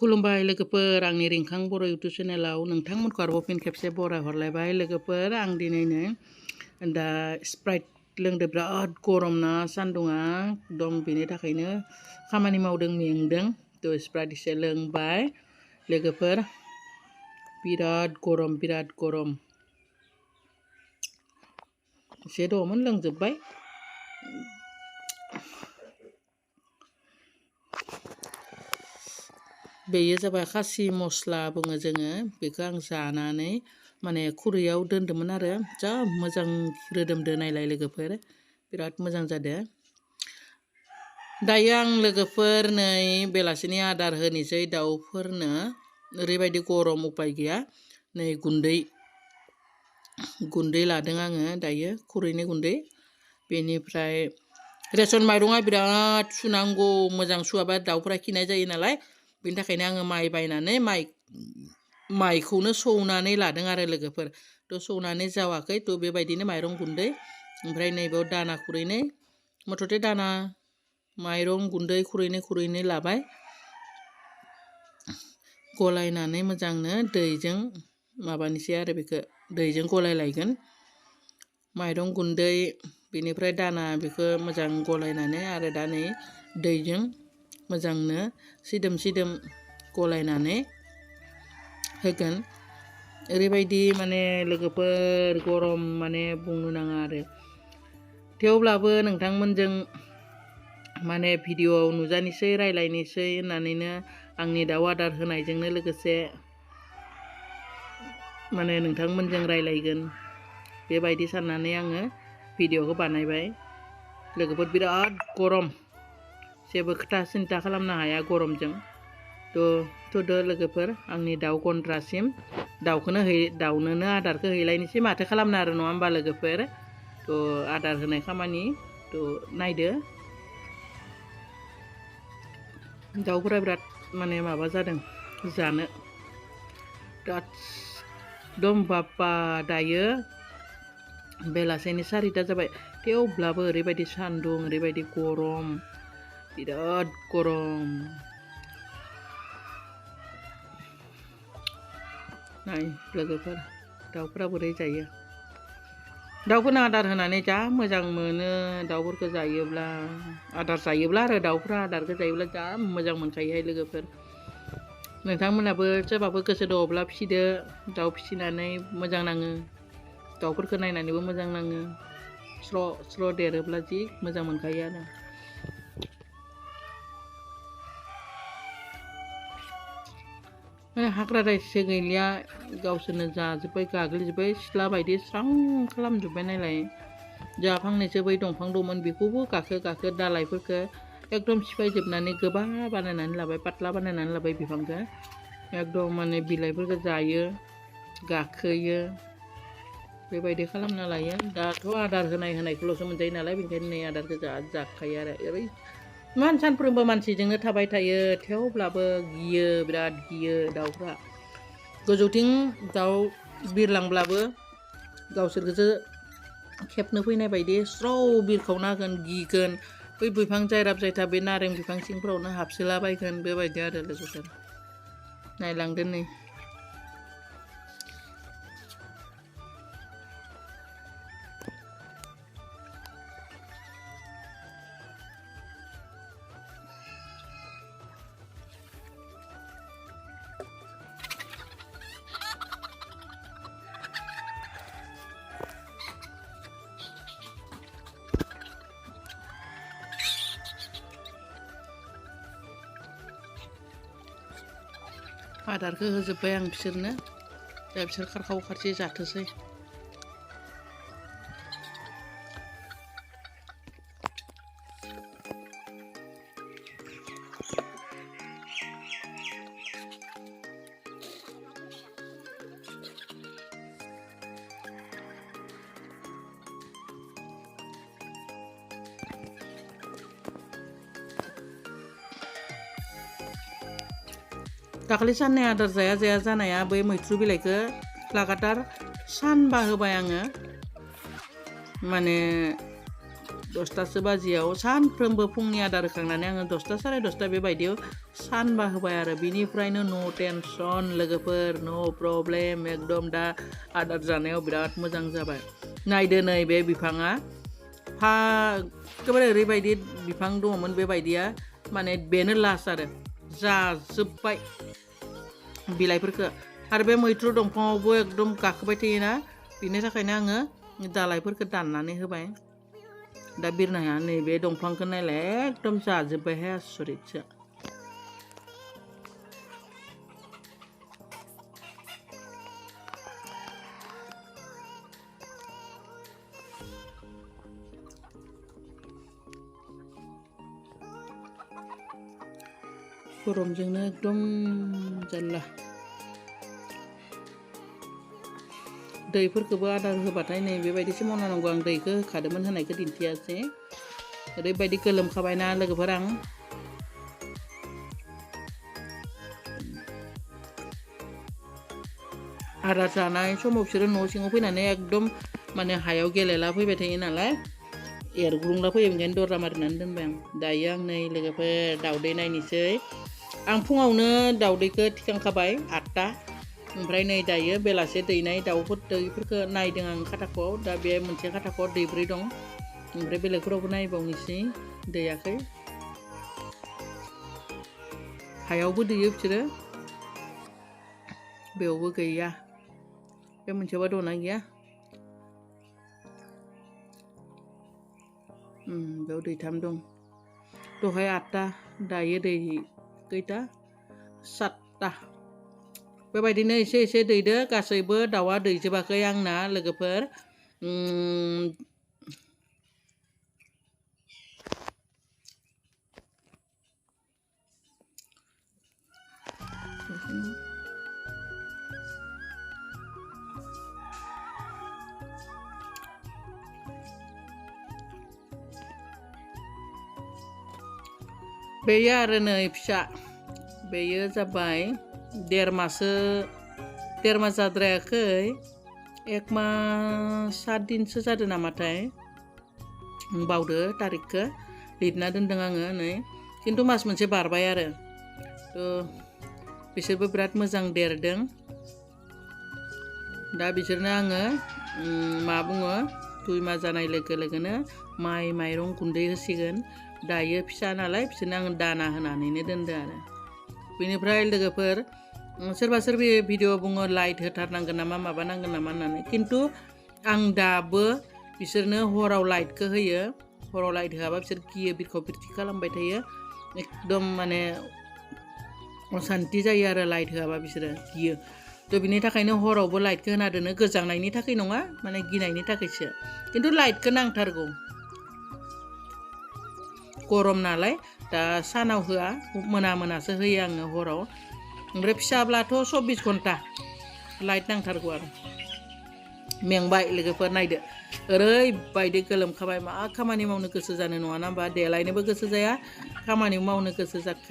खुलुमबाय लोगोफोर आंनि रिंखां बर' इउटुब चेनेलाव नोंथांमोनखौ आरोबाव फिन खेबसे बराय हरलायबाय लोगोफोर आं दिनैनो दा स्प्राइट लोंदो बिराद गरम ना सान्दुङा दं बेनि थाखायनो खामानि मावदों मेंदों थ' स्प्राइट एसे लोंबाय लोगोफोर बिराद गरम एसे दङमोन लोंजोब्बाय बेयो जाबाय खासि मस्ला बुङो जोङो बेखौ आं जानानै माने खुरैयाव दोन्दोंमोन आरो जा मोजां रोदोमदो नायलाय लोगोफोर बिराद मोजां जादो दायो आं लोगोफोर नै बेलासिनि आदार होनोसै दाउफोरनो ओरैबायदि गरम उपाय गैया नै गुन्दै लादों आङो दायो खुरैनि गुन्दै बेनिफ्राय रेसन माइरङा बिराद सुनांगौ मोजां सुवाबा दाउफोरा खिनाय जायो नालाय बेनि थाखायनो आङो माइ बायनानै माइखौनो सौनानै लादों आरो लोगोफोर थ' सौनानै जावाखै थ' बेबायदिनो माइरं गुन्दै ओमफ्राय नैबेयाव दाना खुरैनै मथथे दाना माइरं गुन्दै खुरैनै लाबाय गलायनानै मोजांनो दैजों माबानिसै आरो बेखौ दैजों गलायलायगोन माइरं गुन्दै बेनिफ्राय दाना बेखौ मोजां गलायनानै आरो दा नै दैजों मोजांनो सिदोम गलायनानै होगोन ओरैबायदि माने लोगोफोर गरम माने बुंनो नाङा आरो थेवब्लाबो नोंथांमोनजों माने भिडिअ'आव नुजानोसै रायलायनोसै होननानैनो आंनि दाउ आदार होनायजोंनो लोगोसे माने नोंथांमोनजों रायलायगोन बेबायदि साननानै आङो भिडिअ'खौ बानायबाय लोगोफोर बिराद गरम जेबो खोथा सिन्था खालामनो हाया गरमजों थ' लोगोफोर आंनि दाउ गन्द्रासिम दाउनोनो आदारखौ हैलायनोसै माथो खालामनो आरो नङा होमबा लोगोफोर थ' आदार होनाय खामानि थ' नायदो दाउफोरा बिराद माने माबा जादों जानो बिराद दम बाप्पा दायो बेलासेनि 4टा जाबाय थेवब्लाबो ओरैबायदि सान्दुं ओरैबायदि गरम बिराद गरम नाय लोगोफोर दाउफोरा बोरै जायो दाउफोरनो आदार होनानै जा मोजां मोनो दाउफोरखौ जायोब्ला आरो दाउफ्रा आदारखौ जायोब्ला जा मोजां मोनखायोहाय लोगोफोर नोंथांमोनाबो सोरबाबो गोसो दङब्ला फिसिदो दाउ फिसिनानै मोजां नाङो दाउफोरखौ नायनानैबो मोजां नाङो स्र' देरोब्ला जि मोजां मोनखायो आरो हाग्रा रायसो गैलिया गावसोरनो जाजोब्बाय गाग्लिजोब्बाय सिथ्ला बायदि स्रां खालामजोब्बाय नायलाय जा फांनैसो बै दंफां दंमोन बेखौबो गाखो दालाइफोरखौ एकदम सिफायजोबनानै गोबा बानायनानै लाबाय पातला बानायनानै लाबाय बिफांखौ एकदम माने बिलाइफोरखौ जायो गाखोयो बेबायदि खालामना लायो दाथ' आदार होनायखौल'सो मोनजायो नालाय बेनिखायनो नै आदारखौ जाखायो आरो सानफ्रोमबो मानसिजोंनो थाबाय थायो थेवब्लाबो बिराद गियो दाउफ्रा गोजौथिं दाउ बिरलांब्लाबो गावसोरखौसो खेबनो फैनाय बायदि स्र' बिरखावना होगोन गिगोन बै बिफां जायराब जायथा बे नारें बिफां सिंफ्रावनो हाबसोलाबायगोन बेबायदि आरो लोगोफोर नायलांदो नै आदारखौ होजोब्बाय आं बिसोरनो दा बिसोर खारखाव खारसि जाथोसै दाखालि साननै आदार जाया जानाया बै मैथ्रु बिलाइखौ लागातार सानबा होबाय आङो माने 10तासो बाजियाव सानफ्रोमबो फुंनि आदार होखांनानै आङो 10ता साराय 10ता बेबायदियाव सानबा होबाय आरो बिनिफ्रायनो नो टेनसन लोगोफोर नो प्रब्लेम एकदम दा आदार जानायाव बिराद मोजां जाबाय नायदो नै बे बिफाङा एखेबारे ओरैबायदि बिफां दङमोन बेबायदिया माने बेनो लास्ट आरो जाजोब्बाय बिलाइफोरखौ आरो बे मैथ्रु दंफाङावबो एकदम गाखोबाय थायोना बिनि थाखायनो आङो दालाइफोरखौ दाननानै होबाय दा बिरनाया नैबे दंफांखौ नायलाय एकदम जाजोब्बायहाय आसरितसो गरमजोंनो एकदम जारला दैफोरखौबो आदार होबाथाय नै बेबायदिसो मावनांगौ आं दैखौ होखादोंमोन होनायखौ दिन्थियासै ओरैबायदि गोलोमखाबायना लोगोफोर आं आदार जानाय समाव बिसोरो न' सिङाव फैनानै एकदम माने हायाव गेलेला फैबाय थायो नालाय एरग्रुंला फैयो ओंखायनो दरजा मारिनानै दोनबाय आं दायो आं नै लोगोफोर दाउदै नायनोसै आं फुङावनो दाउदैखौ थिखांखाबाय 8ता ओमफ्राय नै दायो बेलासे दैनाय दैफोरखौ नायदों आं खाटाख'आव दा बे मोनसे खाटाख'आव दैब्रै दं ओमफ्राय बेलेगफोरावबो नायबावनोसै दैयाखै हायावबो दैयो बिसोरो बेयावबो गैया बे मोनसेयावबा दंना गैया बेयाव दैथाम दं दहाय 8ता दायो दै खैता 7ता बेबायदिनो एसे एसे दैदो गासैबो दाउआ दैजोबाखै आंना लोगोफोर बेयो आरो नै फिसा बेयो जाबाय 1.5 मास जाद्रायाखै 1 मास 7 दिनसो जादों नामाथाय बावदो तारिखखौ लिरना दोनदों आङो नै खिन्थु मास मोनसे बारबाय आरो बिसोरबो बिराद मोजां देरदों दा बिसोरनो आङो मा बुङो 2 मास जानाय लोगो लोगोनो माइरं गुन्दै होसिगोन दायो फिसा नालाय बिसोरनो आङो दाना होनानैनो दोनदो आरो बेनिफ्राय लोगोफोर सोरबा सोरबि भिडिअ बुङो लाइट होथारनांगोन नामा माबा नांगोन नामा होननानै खिन्थु आं दाबो बिसोरनो हराव लाइटखौ होयो हराव लाइट होआबा बिसोर गियो बिरख' बिरथि खालामबाय थायो एकदम माने असान्ति जायो आरो लाइट होआबा बिसोरो गियो बिनि थाखायनो हरावबो लाइटखौ होना दोनो गोजांनायनि थाखाय नङा माने गिनायनि थाखायसो खिन्थु लाइटखौ नांथारगौ गरम नालाय दा सानाव होआ मोनासो होयो आङो हराव ओमफ्राय फिसाब्लाथ' 24 घन्टा लाइट नांथारगौ आरो मेंबाय लोगोफोर नायदो ओरैबायदि गोलोमखाबाय मा खामानि मावनो गोसो जानो नङा ना होमबा देलायनोबो गोसो जाया खामानि मावनो गोसो जाखाया